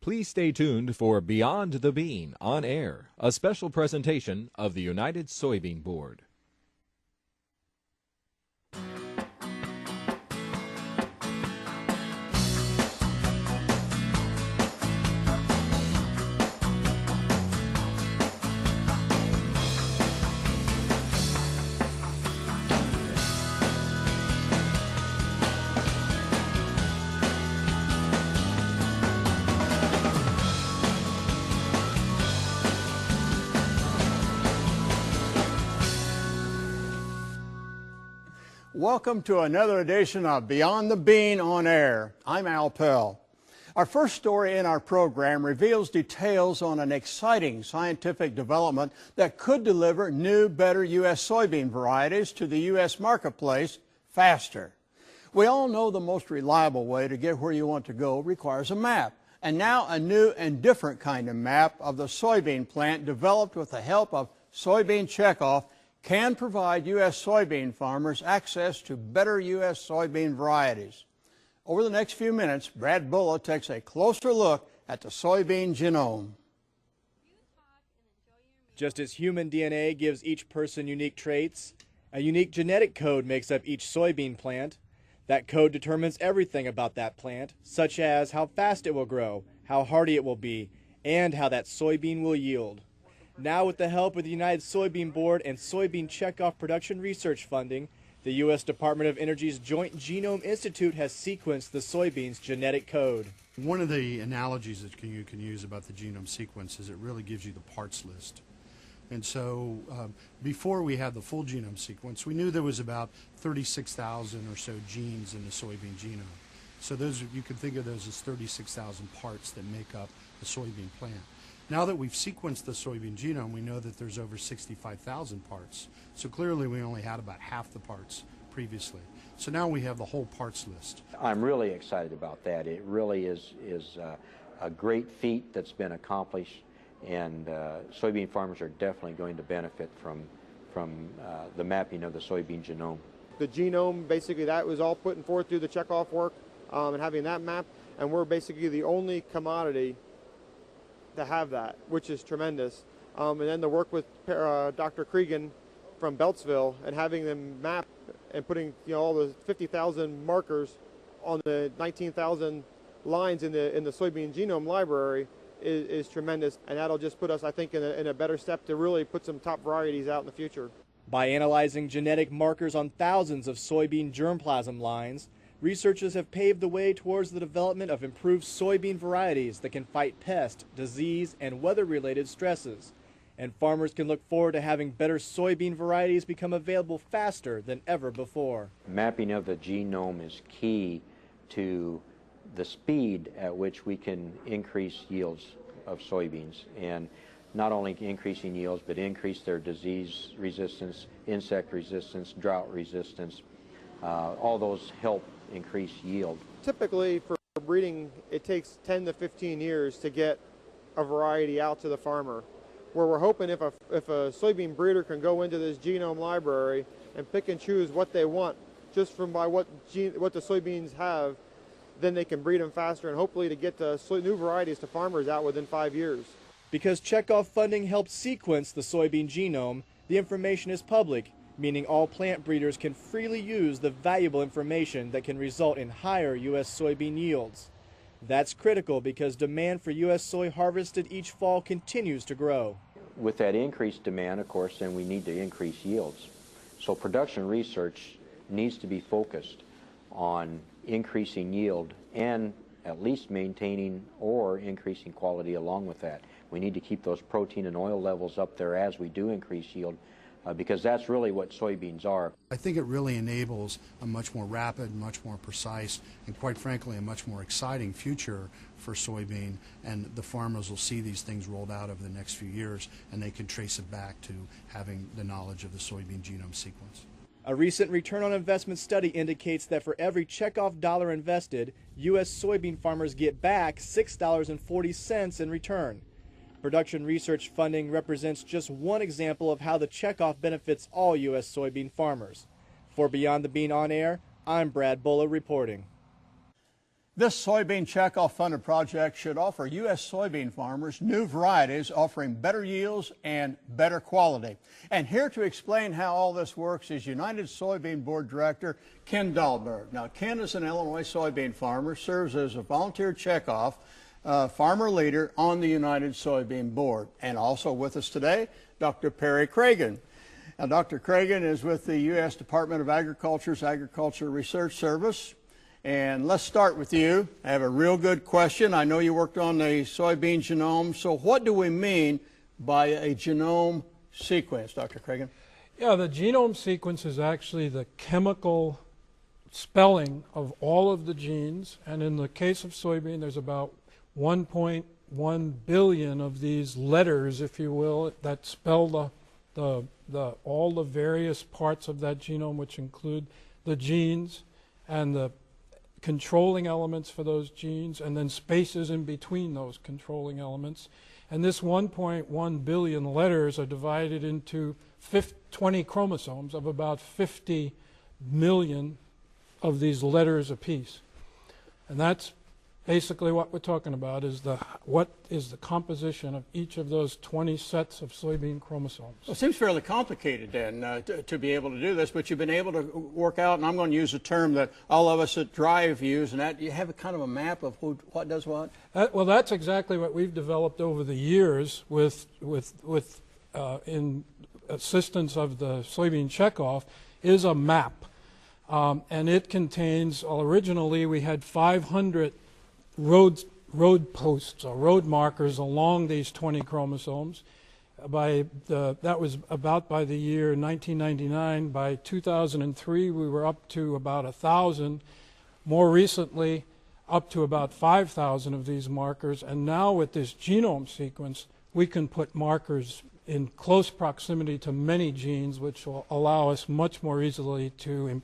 Please stay tuned for Beyond the Bean on Air, a special presentation of the United Soybean Board. Welcome to another edition of Beyond the Bean on Air. I'm Al Pell. Our first story in our program reveals details on an exciting scientific development that could deliver new, better U.S. soybean varieties to the U.S. marketplace faster. We all know the most reliable way to get where you want to go requires a map. And now a new and different kind of map of the soybean plant developed with the help of Soybean Checkoff can provide U.S. soybean farmers access to better U.S. soybean varieties. Over the next few minutes, Brad Bulla takes a closer look at the soybean genome. Just as human DNA gives each person unique traits, a unique genetic code makes up each soybean plant. That code determines everything about that plant, such as how fast it will grow, how hardy it will be, and how that soybean will yield. Now, with the help of the United Soybean Board and Soybean Checkoff production research funding, the U.S. Department of Energy's Joint Genome Institute has sequenced the soybean's genetic code. One of the analogies that you can use about the genome sequence is it really gives you the parts list. And so before we had the full genome sequence, we knew there was about 36,000 or so genes in the soybean genome. So those, you can think of those as 36,000 parts that make up the soybean plant. Now that we've sequenced the soybean genome, we know that there's over 65,000 parts. So clearly we only had about half the parts previously. So now we have the whole parts list. I'm really excited about that. It really is a great feat that's been accomplished, and soybean farmers are definitely going to benefit from the mapping of the soybean genome. The genome, basically that was all put forth through the checkoff work and having that map, and we're basically the only commodity to have that, which is tremendous. And then the work with Dr. Cregan from Beltsville and having them map and putting all the 50,000 markers on the 19,000 lines in the soybean genome library is tremendous, and that'll just put us, I think, in a better step to really put some top varieties out in the future. By analyzing genetic markers on thousands of soybean germplasm lines, researchers have paved the way towards the development of improved soybean varieties that can fight pest, disease, and weather-related stresses. And farmers can look forward to having better soybean varieties become available faster than ever before. Mapping of the genome is key to the speed at which we can increase yields of soybeans, and not only increasing yields, but increase their disease resistance, insect resistance, drought resistance. All those help increase yield. Typically for breeding, it takes 10 to 15 years to get a variety out to the farmer. Where we're hoping if a soybean breeder can go into this genome library and pick and choose what they want just from by what the soybeans have, then they can breed them faster and hopefully to get the new varieties to farmers out within 5 years. Because checkoff funding helps sequence the soybean genome, the information is public, meaning all plant breeders can freely use the valuable information that can result in higher U.S. soybean yields. That's critical because demand for U.S. soy harvested each fall continues to grow. With that increased demand, of course, then we need to increase yields. So production research needs to be focused on increasing yield and at least maintaining or increasing quality along with that. We need to keep those protein and oil levels up there as we do increase yield, because that's really what soybeans are. I think it really enables a much more rapid, much more precise, and quite frankly a much more exciting future for soybean, and the farmers will see these things rolled out over the next few years and they can trace it back to having the knowledge of the soybean genome sequence. A recent return on investment study indicates that for every checkoff dollar invested, U.S. soybean farmers get back $6.40 in return. Production research funding represents just one example of how the checkoff benefits all U.S. soybean farmers. For Beyond the Bean on Air, I'm Brad Bulla reporting. This soybean checkoff funded project should offer U.S. soybean farmers new varieties offering better yields and better quality. And here to explain how all this works is United Soybean Board Director Ken Dahlberg. Now, Ken is an Illinois soybean farmer, serves as a volunteer checkoff farmer leader on the United Soybean Board. And also with us today, Dr. Perry Cragen. Now, Dr. Cragen is with the U.S. Department of Agriculture's Agriculture Research Service. And let's start with you. I have a real good question. I know you worked on the soybean genome. So what do we mean by a genome sequence, Dr. Cragen? Yeah, the genome sequence is actually the chemical spelling of all of the genes. And in the case of soybean, there's about 1.1 billion of these letters, if you will, that spell all the various parts of that genome, which include the genes and the controlling elements for those genes, and then spaces in between those controlling elements. And this 1.1 billion letters are divided into 20 chromosomes of about 50 million of these letters apiece. And that's basically what we're talking about, is what is the composition of each of those 20 sets of soybean chromosomes. Well, it seems fairly complicated then to be able to do this, but you've been able to work out, and I'm going to use a term that all of us at Drive use, and that you have a kind of a map of what does what? Well, that's exactly what we've developed over the years in assistance of the soybean checkoff, is a map. And it contains, originally we had 500 road posts or road markers along these 20 chromosomes. That was about by the year 1999. By 2003, we were up to about 1,000. More recently, up to about 5,000 of these markers. And now with this genome sequence, we can put markers in close proximity to many genes, which will allow us much more easily to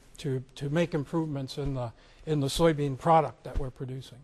make improvements in the soybean product that we're producing.